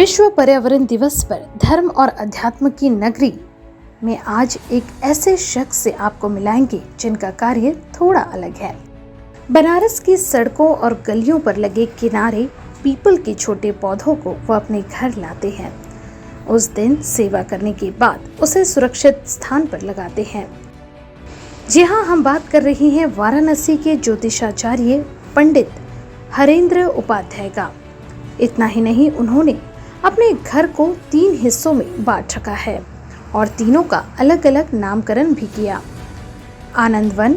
विश्व पर्यावरण दिवस पर धर्म और अध्यात्म की नगरी में आज एक ऐसे शख्स से आपको मिलाएंगे जिनका कार्य थोड़ा अलग है। बनारस की सड़कों और गलियों पर लगे किनारे पीपल के छोटे पौधों को वो अपने घर लाते हैं। उस दिन सेवा करने के बाद उसे सुरक्षित स्थान पर लगाते हैं। जी हाँ, हम बात कर रही हैं वाराणसी के ज्योतिषाचार्य पंडित हरेंद्र उपाध्याय का। इतना ही नहीं, उन्होंने अपने घर को 3 हिस्सों में बांट रखा है और तीनों का अलग अलग नामकरण भी किया। आनंद वन,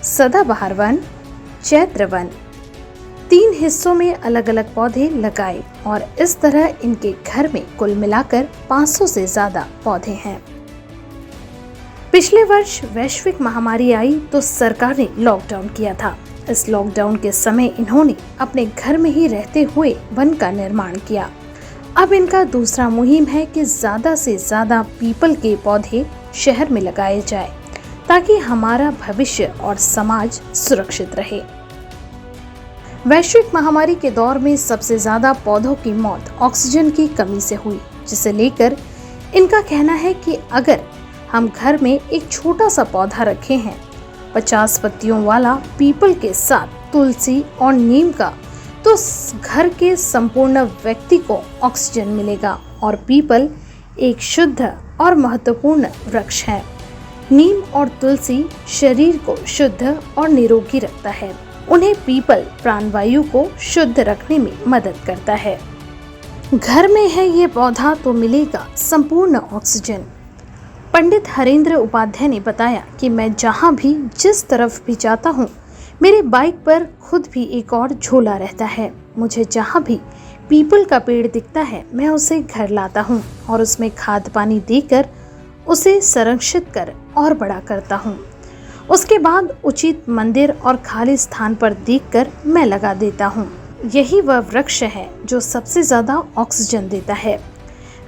सदाबहार वन, चैत्र वन। 3 हिस्सों में अलग अलग पौधे लगाए और इस तरह इनके घर में कुल मिलाकर 500 से ज्यादा पौधे हैं। पिछले वर्ष वैश्विक महामारी आई तो सरकार ने लॉकडाउन किया था। इस लॉकडाउन के समय इन्होंने अपने घर में ही रहते हुए वन का निर्माण किया। अब इनका दूसरा मुहिम है कि ज्यादा से ज्यादा पीपल के पौधे शहर में लगाए जाए ताकि हमारा भविष्य और समाज सुरक्षित रहे। वैश्विक महामारी के दौर में सबसे ज्यादा पौधों की मौत ऑक्सीजन की कमी से हुई, जिसे लेकर इनका कहना है कि अगर हम घर में एक छोटा सा पौधा रखे हैं, 50 पत्तियों वाला पीपल के साथ तुलसी और नीम का, तो घर के संपूर्ण व्यक्ति को ऑक्सीजन मिलेगा। और पीपल एक शुद्ध और महत्वपूर्ण वृक्ष है। नीम और तुलसी शरीर को शुद्ध और निरोगी रखता है। उन्हें पीपल प्राणवायु को शुद्ध रखने में मदद करता है। घर में है ये पौधा तो मिलेगा संपूर्ण ऑक्सीजन। पंडित हरेंद्र उपाध्याय ने बताया कि मैं जहाँ भी जिस तरफ भी जाता हूँ, मेरे बाइक पर खुद भी एक और झोला रहता है। मुझे जहाँ भी पीपल का पेड़ दिखता है, मैं उसे घर लाता हूँ और उसमें खाद पानी देकर उसे संरक्षित कर और बड़ा करता हूँ। उसके बाद उचित मंदिर और खाली स्थान पर देखकर मैं लगा देता हूँ। यही वह वृक्ष है जो सबसे ज्यादा ऑक्सीजन देता है।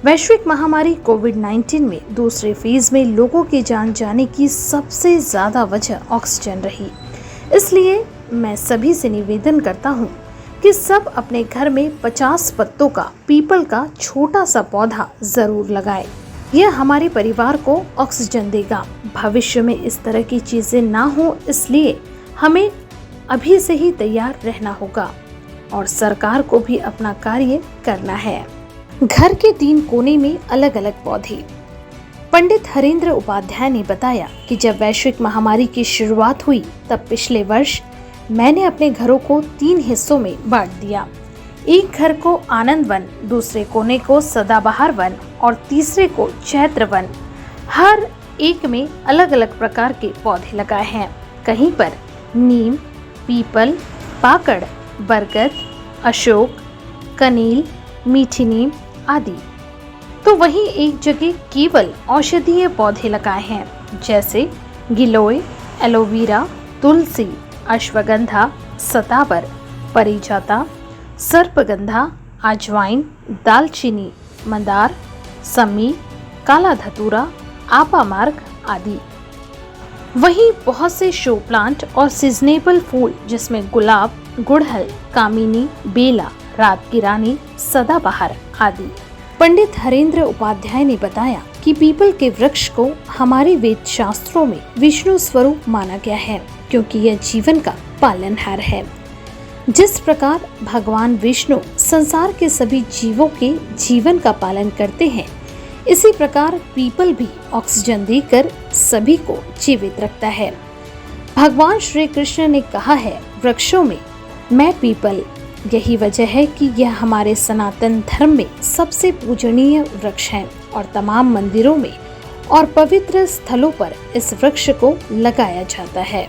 वैश्विक महामारी कोविड-19 में दूसरे फेज में लोगों की जान जाने की सबसे ज्यादा वजह ऑक्सीजन रही। इसलिए मैं सभी से निवेदन करता हूँ कि सब अपने घर में 50 पत्तों का पीपल का छोटा सा पौधा जरूर लगाएं। यह हमारे परिवार को ऑक्सीजन देगा। भविष्य में इस तरह की चीजें ना हो, इसलिए हमें अभी से ही तैयार रहना होगा और सरकार को भी अपना कार्य करना है। घर के 3 कोने में अलग अलग पौधे। पंडित हरेंद्र उपाध्याय ने बताया कि जब वैश्विक महामारी की शुरुआत हुई तब पिछले वर्ष मैंने अपने घरों को 3 हिस्सों में बांट दिया। एक घर को आनंद वन, दूसरे कोने को सदाबहार वन और तीसरे को चैत्र वन। हर एक में अलग अलग प्रकार के पौधे लगाए हैं। कहीं पर नीम, पीपल, पाकड़, बरगद, अशोक, कनील, मीठी नीम आदि। तो वहीं एक जगह केवल औषधीय पौधे लगाए हैं, जैसे गिलोय, एलोवेरा, तुलसी, अश्वगंधा, सतावर, परिजाता, सर्पगंधा, अजवाइन, दालचीनी, मंदार, समी, काला धतूरा, आपामार्ग आदि। वहीं बहुत से शो प्लांट और सीजनेबल फूल जिसमें गुलाब, गुड़हल, कामिनी, बेला, रात की रानी, सदाबहार आदि। पंडित हरेंद्र उपाध्याय ने बताया कि पीपल के वृक्ष को हमारे वेद शास्त्रों में विष्णु स्वरूप माना गया है, क्योंकि यह जीवन का पालनहार है। जिस प्रकार भगवान विष्णु संसार के सभी जीवों के जीवन का पालन करते हैं, इसी प्रकार पीपल भी ऑक्सीजन देकर सभी को जीवित रखता है। भगवान श्री कृष्ण ने कहा है, वृक्षों में मैं पीपल। यही वजह है कि यह हमारे सनातन धर्म में सबसे पूजनीय वृक्ष है और तमाम मंदिरों में और पवित्र स्थलों पर इस वृक्ष को लगाया जाता है।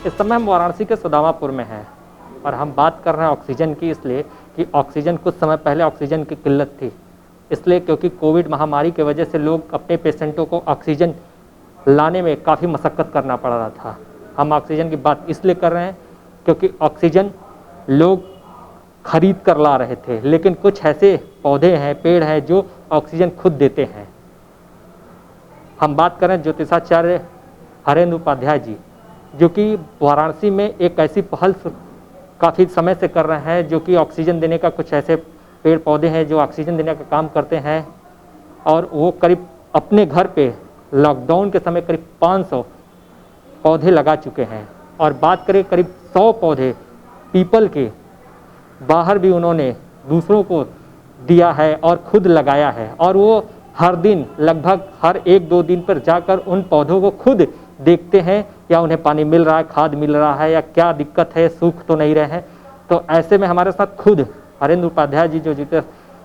इस समय हम वाराणसी के सुदामापुर में हैं और हम बात कर रहे हैं ऑक्सीजन की, इसलिए कि ऑक्सीजन कुछ समय पहले ऑक्सीजन की किल्लत थी, इसलिए क्योंकि कोविड महामारी की वजह से लोग अपने पेशेंटों को ऑक्सीजन लाने में काफ़ी मशक्क़त करना पड़ रहा था। हम ऑक्सीजन की बात इसलिए कर रहे हैं क्योंकि ऑक्सीजन लोग खरीद कर ला रहे थे, लेकिन कुछ ऐसे पौधे हैं, पेड़ हैं जो ऑक्सीजन खुद देते हैं। हम बात करें ज्योतिषाचार्य हरेंद्र उपाध्याय जी, जो कि वाराणसी में एक ऐसी पहल काफ़ी समय से कर रहे हैं जो कि ऑक्सीजन देने का कुछ ऐसे पेड़ पौधे हैं जो ऑक्सीजन देने का काम करते हैं, और वो करीब अपने घर पे लॉकडाउन के समय करीब 500 पौधे लगा चुके हैं। और बात करें करीब 100 पौधे पीपल के बाहर भी उन्होंने दूसरों को दिया है और खुद लगाया है, और वो हर दिन लगभग हर 1-2 दिन पर जाकर उन पौधों को खुद देखते हैं, या उन्हें पानी मिल रहा है, खाद मिल रहा है, या क्या दिक्कत है, सूख तो नहीं रहे हैं। तो ऐसे में हमारे साथ खुद हरेंद्र उपाध्याय जी जो जीते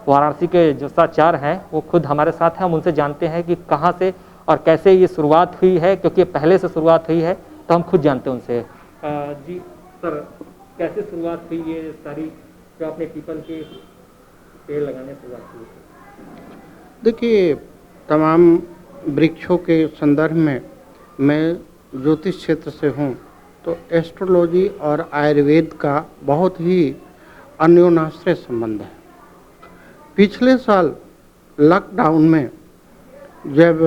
वाराणसी के जो साचार हैं, वो खुद हमारे साथ हैं। हम उनसे जानते हैं कि कहाँ से और कैसे ये शुरुआत हुई है, क्योंकि पहले से शुरुआत हुई है, तो हम खुद जानते हैं उनसे। जी सर, कैसे शुरुआत हुई ये सारी जो आपने पीपल के पेड़ लगाने से शुरुआत हुई? देखिए, तमाम वृक्षों के संदर्भ में मैं ज्योतिष क्षेत्र से हूँ, तो एस्ट्रोलॉजी और आयुर्वेद का बहुत ही अन्योन्याश्रय संबंध है। पिछले साल लॉकडाउन में जब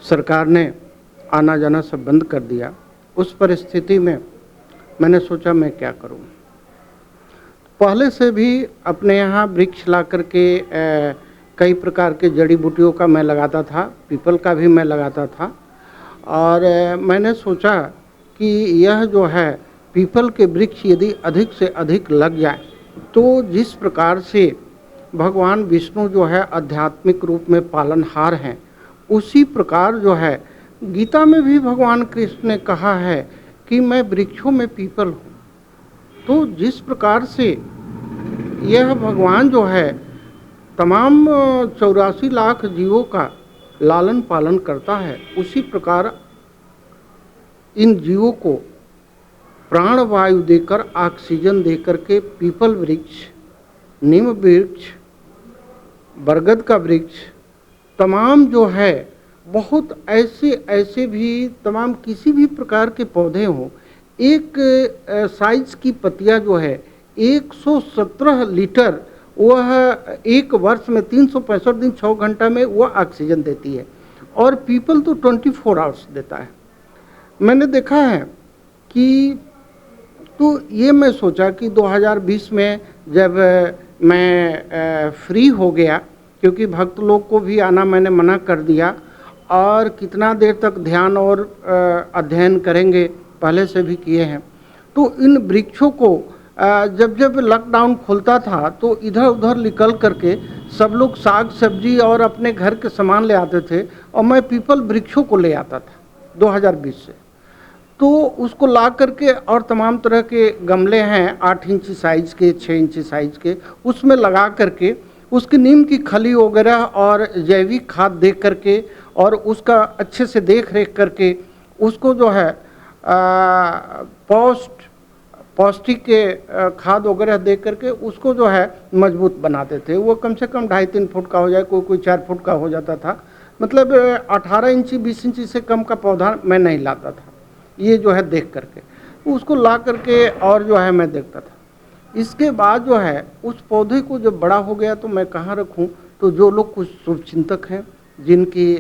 सरकार ने आना जाना सब बंद कर दिया, उस परिस्थिति में मैंने सोचा मैं क्या करूं। पहले से भी अपने यहाँ वृक्ष ला करके कई प्रकार के जड़ी बूटियों का मैं लगाता था, पीपल का भी मैं लगाता था। और मैंने सोचा कि यह जो है पीपल के वृक्ष यदि अधिक से अधिक लग जाए, तो जिस प्रकार से भगवान विष्णु जो है आध्यात्मिक रूप में पालनहार हैं, उसी प्रकार जो है गीता में भी भगवान कृष्ण ने कहा है कि मैं वृक्षों में पीपल हूँ। तो जिस प्रकार से यह भगवान जो है तमाम 84 लाख जीवों का लालन पालन करता है, उसी प्रकार इन जीवों को प्राण वायु देकर, ऑक्सीजन देकर के पीपल वृक्ष, नीम वृक्ष, बरगद का वृक्ष, तमाम जो है बहुत ऐसे भी तमाम किसी भी प्रकार के पौधे हों, एक साइज की पत्तियां जो है 117 लीटर वह एक वर्ष में 365 दिन 6 घंटा में वह ऑक्सीजन देती है, और पीपल तो 24 आवर्स देता है। मैंने देखा है कि तो ये मैं सोचा कि 2020 में जब मैं फ्री हो गया, क्योंकि भक्त लोग को भी आना मैंने मना कर दिया, और कितना देर तक ध्यान और अध्ययन करेंगे, पहले से भी किए हैं। तो इन वृक्षों को जब जब लॉकडाउन खुलता था तो इधर उधर निकल करके सब लोग साग सब्जी और अपने घर के सामान ले आते थे, और मैं पीपल वृक्षों को ले आता था 2020 से। तो उसको ला करके, और तमाम तरह के गमले हैं 8 इंची साइज के, 6 इंची साइज के, उसमें लगा करके उसकी नीम की खली वगैरह और जैविक खाद दे करके, और उसका अच्छे से देख रेख करके उसको जो है पौष्टिक के खाद वगैरह दे करके उसको जो है मजबूत बनाते थे। वो कम से कम 2.5-3 फुट का हो जाए, कोई 4 फुट का हो जाता था। मतलब 18 इंची 20 इंची से कम का पौधा मैं नहीं लाता था, ये जो है देख करके उसको ला करके, और जो है मैं देखता था। इसके बाद जो है उस पौधे को जब बड़ा हो गया तो मैं कहाँ रखूं, तो जो लोग कुछ शुभचिंतक हैं, जिनकी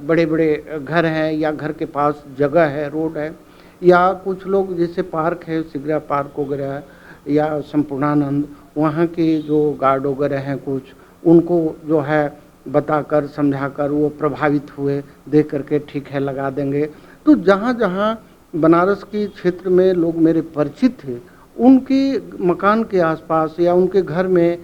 बड़े बड़े घर हैं या घर के पास जगह है, रोड है, या कुछ लोग जैसे पार्क है, सिगरा पार्क वगैरह, या संपूर्णानंद, वहाँ के जो गार्ड वगैरह हैं कुछ, उनको जो है बताकर समझाकर वो प्रभावित हुए, देख करके ठीक है लगा देंगे। तो जहाँ जहाँ बनारस के क्षेत्र में लोग मेरे परिचित थे, उनके मकान के आसपास या उनके घर में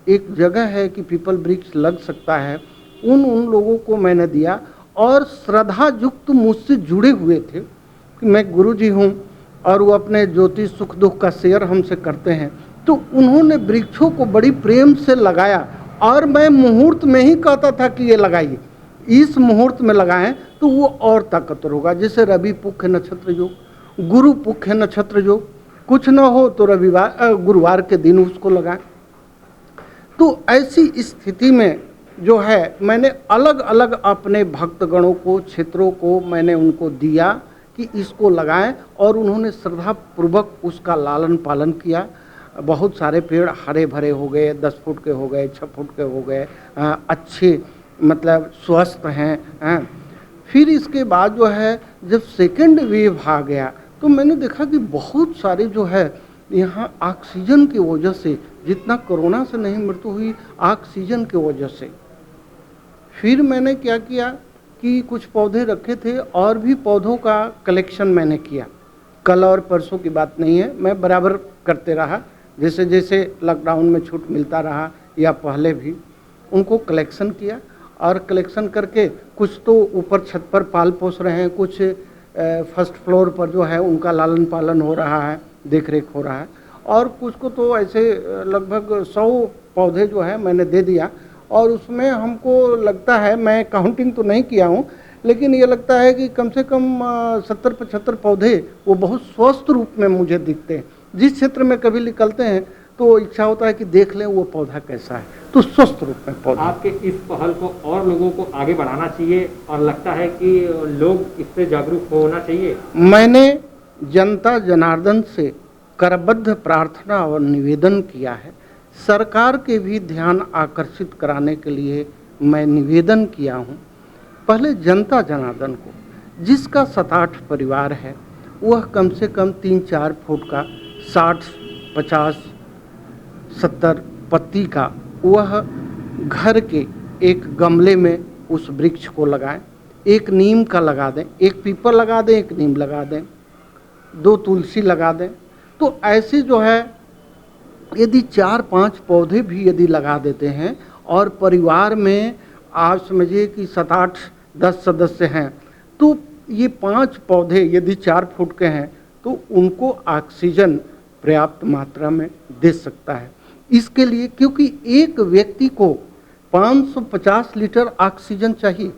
एक जगह है कि पीपल वृक्ष लग सकता है, उन लोगों को मैंने दिया। और श्रद्धा युक्त मुझसे जुड़े हुए थे कि मैं गुरुजी हूँ, और वो अपने ज्योतिष सुख दुख का शेयर हमसे करते हैं, तो उन्होंने वृक्षों को बड़ी प्रेम से लगाया। और मैं मुहूर्त में ही कहता था कि ये लगाइए, इस मुहूर्त में लगाएं तो वो और ताकतवर होगा। जैसे रवि पुख्य नक्षत्र योग, गुरु पुख्य नक्षत्र योग, कुछ न हो तो गुरुवार के दिन उसको लगाएं। तो ऐसी स्थिति में जो है मैंने अलग अलग अपने भक्तगणों को, क्षेत्रों को मैंने उनको दिया कि इसको लगाएं, और उन्होंने श्रद्धापूर्वक उसका लालन पालन किया। बहुत सारे पेड़ हरे भरे हो गए, 10 फुट के हो गए, 6 फुट के हो गए, अच्छे मतलब स्वस्थ हैं। फिर इसके बाद जो है जब सेकेंड वेव आ गया तो मैंने देखा कि बहुत सारे जो है यहाँ ऑक्सीजन की वजह से जितना कोरोना से नहीं मृत्यु हुई ऑक्सीजन की वजह से। फिर मैंने क्या किया कि कुछ पौधे रखे थे और भी पौधों का कलेक्शन मैंने किया। कल और परसों की बात नहीं है, मैं बराबर करते रहा, जैसे जैसे लॉकडाउन में छूट मिलता रहा या पहले भी उनको कलेक्शन किया। और कलेक्शन करके कुछ तो ऊपर छत पर पाल पोस रहे हैं, कुछ फर्स्ट फ्लोर पर जो है उनका लालन पालन हो रहा है, देख रेख हो रहा है, और कुछ को तो ऐसे लगभग 100 पौधे जो है मैंने दे दिया। और उसमें हमको लगता है, मैं काउंटिंग तो नहीं किया हूँ, लेकिन ये लगता है कि कम से कम 70-75 पौधे वो बहुत स्वस्थ रूप में मुझे दिखते हैं। जिस क्षेत्र में कभी निकलते हैं तो इच्छा होता है कि देख लें वो पौधा कैसा है, तो स्वस्थ रूप में पौधा। आपके इस पहल को और लोगों को आगे बढ़ाना चाहिए और लगता है कि लोग इससे जागरूक होना चाहिए। मैंने जनता जनार्दन से करबद्ध प्रार्थना और निवेदन किया है। सरकार के भी ध्यान आकर्षित कराने के लिए मैं निवेदन किया हूँ। पहले जनता जनार्दन को, जिसका 7-8 परिवार है, वह कम से कम 3-4 फुट का 60, 50, 70 पत्ती का वह घर के एक गमले में उस वृक्ष को लगाएं। एक नीम का लगा दें, एक पीपल लगा दें, एक नीम लगा दें, 2 तुलसी लगा दें। तो ऐसे जो है यदि 4-5 पौधे भी यदि लगा देते हैं और परिवार में आप समझिए कि 7-8-10 सदस्य हैं, तो ये 5 पौधे यदि 4 फुट के हैं तो उनको ऑक्सीजन पर्याप्त मात्रा में दे सकता है। इसके लिए, क्योंकि एक व्यक्ति को 550 लीटर ऑक्सीजन चाहिए,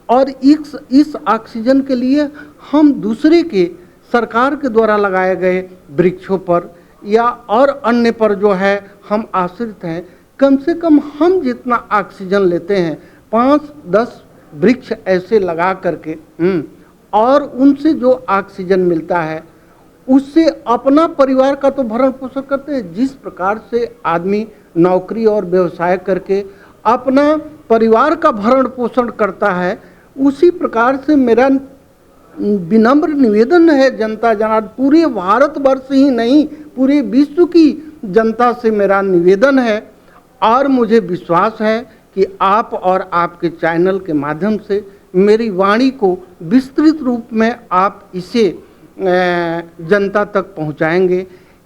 और इस ऑक्सीजन के लिए हम दूसरे के सरकार के द्वारा लगाए गए वृक्षों पर या और अन्य पर जो है हम आश्रित हैं। कम से कम हम जितना ऑक्सीजन लेते हैं 5-10 वृक्ष ऐसे लगा करके और उनसे जो ऑक्सीजन मिलता है उससे अपना परिवार का तो भरण पोषण करते हैं। जिस प्रकार से आदमी नौकरी और व्यवसाय करके अपना परिवार का भरण पोषण करता है, उसी प्रकार से मेरा विनम्र निवेदन है जनता जनार्दन, पूरे भारतवर्ष ही नहीं पूरे विश्व की जनता से मेरा निवेदन है। और मुझे विश्वास है कि आप और आपके चैनल के माध्यम से मेरी वाणी को विस्तृत रूप में आप इसे जनता तक पहुंचाएंगे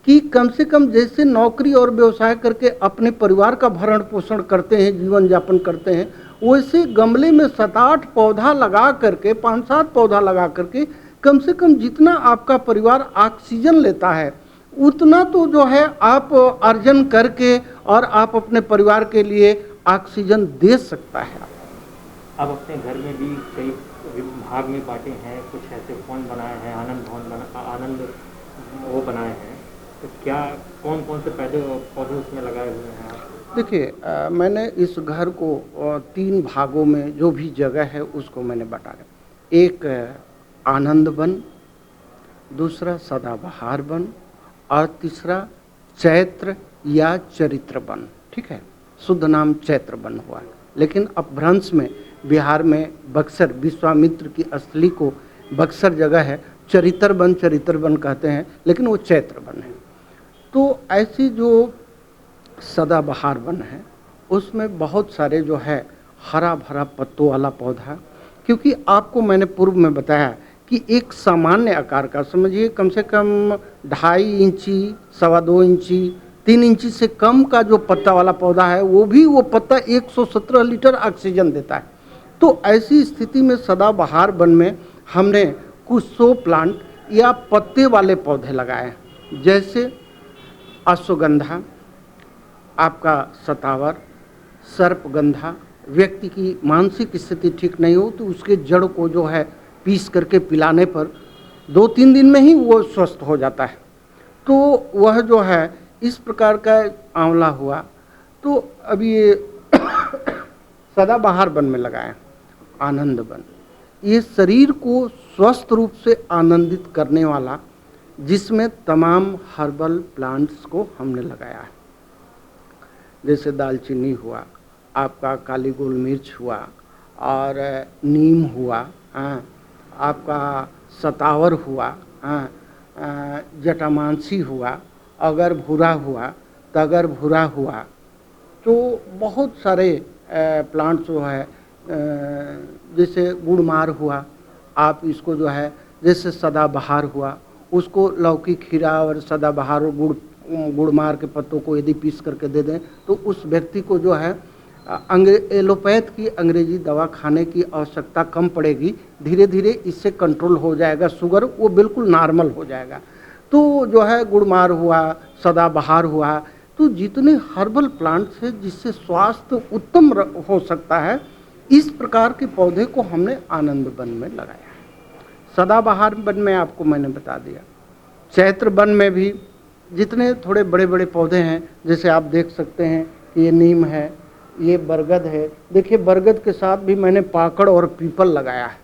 कि कम से कम जैसे नौकरी और व्यवसाय करके अपने परिवार का भरण पोषण करते हैं, जीवन यापन करते हैं, वैसे गमले में 7-8 पौधा लगा करके, 5-7 पौधा लगा करके कम से कम जितना आपका परिवार ऑक्सीजन लेता है उतना तो जो है आप अर्जन करके और आप अपने परिवार के लिए ऑक्सीजन दे सकता है। अब अपने घर में भी कई विभाग में बांटे हैं, कुछ ऐसे फंड बनाए हैं, आनंद भवन आनंद वो बनाए हैं, तो क्या कौन कौन से पौधे उसमें लगाए हुए हैं आप? देखिए, मैंने इस घर को 3 भागों में जो भी जगह है उसको मैंने बांटा है। एक आनंद वन, दूसरा सदाबहार वन और तीसरा चैत्र या चरित्र वन। ठीक है, शुद्ध नाम चैत्र वन हुआ, लेकिन अपभ्रंश में बिहार में बक्सर, विश्वामित्र की स्थली को बक्सर जगह है, चरित्र वन कहते हैं, लेकिन वो चैत्र वन है। तो ऐसी जो सदाबहार वन है उसमें बहुत सारे जो है हरा भरा पत्तों वाला पौधा, क्योंकि आपको मैंने पूर्व में बताया कि एक सामान्य आकार का, समझिए कम से कम 2.5 इंची, 2.25 इंची, 3 इंची से कम का जो पत्ता वाला पौधा है, वो पत्ता 117 लीटर ऑक्सीजन देता है। तो ऐसी स्थिति में सदाबहार वन में हमने कुछ 100 प्लांट या पत्ते वाले पौधे लगाए हैं, जैसे अश्वगंधा, आपका सतावर, सर्पगंधा। व्यक्ति की मानसिक स्थिति ठीक नहीं हो तो उसके जड़ को जो है पीस करके पिलाने पर 2-3 दिन में ही वो स्वस्थ हो जाता है। तो वह जो है इस प्रकार का आंवला हुआ। तो अभी ये सदाबहार वन में लगाए आनंद वन, ये शरीर को स्वस्थ रूप से आनंदित करने वाला, जिसमें तमाम हर्बल प्लांट्स को हमने लगाया है, जैसे दालचीनी हुआ, आपका काली गोल मिर्च हुआ और नीम हुआ, आपका सतावर हुआ, जटामांसी हुआ, अगर भूरा हुआ, तगर भूरा हुआ, तो बहुत सारे प्लांट्स जो है जैसे गुड़मार हुआ, आप इसको जो है जैसे सदाबहार हुआ, उसको लौकी खीरा और सदाबहार और गुड़मार के पत्तों को यदि पीस करके दे दें तो उस व्यक्ति को जो है एलोपैथ की अंग्रेजी दवा खाने की आवश्यकता कम पड़ेगी। धीरे धीरे इससे कंट्रोल हो जाएगा शुगर, वो बिल्कुल नॉर्मल हो जाएगा। तो जो है गुड़मार हुआ, सदाबहार हुआ, तो जितने हर्बल प्लांट्स हैं जिससे स्वास्थ्य उत्तम हो सकता है, इस प्रकार के पौधे को हमने आनंद वन में लगाया है। सदाबहार वन में आपको मैंने बता दिया। चैत्र वन में भी जितने थोड़े बड़े बड़े पौधे हैं, जैसे आप देख सकते हैं कि ये नीम है, ये बरगद है। देखिए बरगद के साथ भी मैंने पाकड़ और पीपल लगाया है।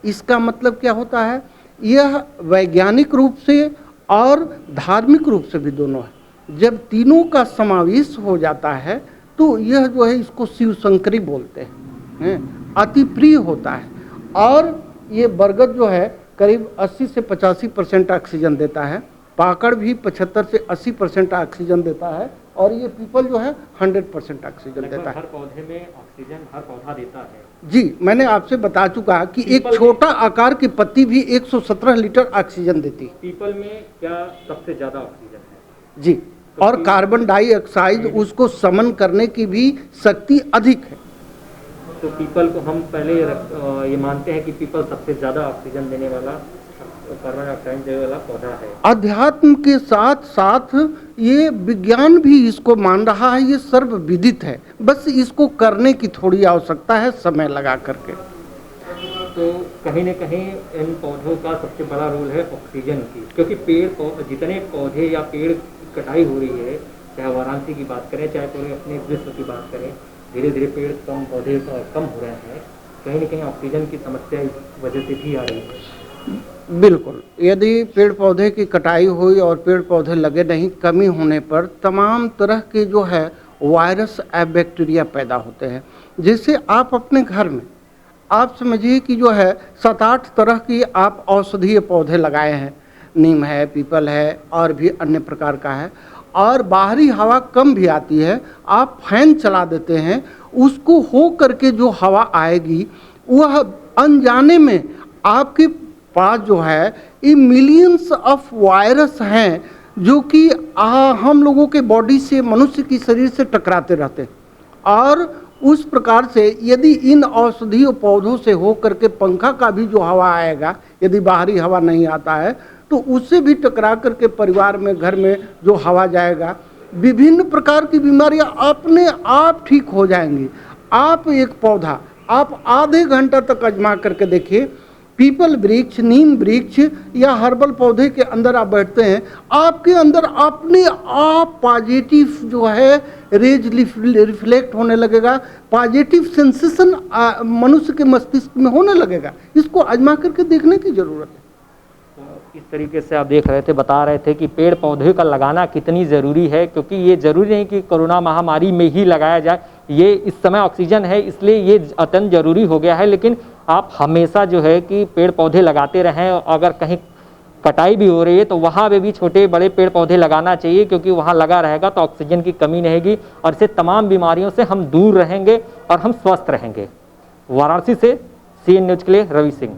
इसका मतलब क्या होता है, यह वैज्ञानिक रूप से और धार्मिक रूप से भी दोनों है। जब तीनों का समावेश हो जाता है तो यह जो है इसको शिव शंकरी बोलते हैं, अति प्रिय होता है। और ये बरगद जो है करीब 80 से 85% ऑक्सीजन देता है, पाकड़ भी 75 से 80% ऑक्सीजन देता है, और ये पीपल जो है 100% ऑक्सीजन देता है। हर पौधे में ऑक्सीजन हर पौधा देता है। जी, मैंने आपसे बता चुका कि एक छोटा आकार की पत्ती भी 117 लीटर ऑक्सीजन देती है। पीपल में क्या सबसे ज़्यादा ऑक्सीजन है? जी, और कार्बन डाइऑक्साइड उसको समन करने की भी शक्ति अधिक है। तो पीपल को हम पहले ये मानते हैं कि पीपल सबसे ज़्यादा ऑक्सीजन देने वाला, कार्बन डाइऑक्साइड देने वाला पौधा है। अध्यात्म के साथ साथ ये विज्ञान भी इसको मान रहा है, ये सर्वविदित है, बस इसको करने की थोड़ी आवश्यकता है समय लगा करके। तो कहीं न कहीं इन पौधों का सबसे बड़ा रोल है ऑक्सीजन की, क्योंकि जितने पौधे या पेड़ कटाई हो रही है, चाहे वाराणसी की बात करें चाहे पूरे अपने विश्व की बात करें, धीरे धीरे पेड़ पौधे कम हो रहे हैं। कहीं न कहीं ऑक्सीजन की समस्या इस वजह से भी आ रही है। बिल्कुल, यदि पेड़ पौधे की कटाई हुई और पेड़ पौधे लगे नहीं, कमी होने पर तमाम तरह के जो है वायरस एवं बैक्टीरिया पैदा होते हैं। जैसे आप अपने घर में आप समझिए कि जो है 7-8 तरह की आप औषधीय पौधे लगाए हैं, नीम है, पीपल है और भी अन्य प्रकार का है, और बाहरी हवा कम भी आती है, आप फैन चला देते हैं, उसको हो करके जो हवा आएगी वह अनजाने में आपके पास जो है ये मिलियंस ऑफ वायरस हैं जो कि हम लोगों के बॉडी से, मनुष्य की शरीर से टकराते रहते हैं। और उस प्रकार से यदि इन औषधीय पौधों से हो करके पंखा का भी जो हवा आएगा, यदि बाहरी हवा नहीं आता है तो उससे भी टकरा करके परिवार में, घर में जो हवा जाएगा, विभिन्न प्रकार की बीमारियां अपने आप ठीक हो जाएंगी। आप एक पौधा आप आधे घंटा तक आजमा करके देखिए, पीपल वृक्ष, नीम वृक्ष या हर्बल पौधे के अंदर आप बैठते हैं, आपके अंदर अपने आप पॉजिटिव जो है रेज रिफ्लेक्ट होने लगेगा, पॉजिटिव सेंसेशन मनुष्य के मस्तिष्क में होने लगेगा। इसको आजमा करके देखने की जरूरत है। इस तरीके से आप देख रहे थे, बता रहे थे कि पेड़ पौधे का लगाना कितनी ज़रूरी है, क्योंकि ये ज़रूरी नहीं कि कोरोना महामारी में ही लगाया जाए। ये इस समय ऑक्सीजन है इसलिए ये अत्यंत ज़रूरी हो गया है, लेकिन आप हमेशा जो है कि पेड़ पौधे लगाते रहें। अगर कहीं कटाई भी हो रही है तो वहाँ पे भी छोटे बड़े पेड़ पौधे लगाना चाहिए, क्योंकि वहाँ लगा रहेगा तो ऑक्सीजन की कमी नहीं रहेगी और इससे तमाम बीमारियों से हम दूर रहेंगे और हम स्वस्थ रहेंगे। वाराणसी से CN न्यूज़ के लिए रवि सिंह।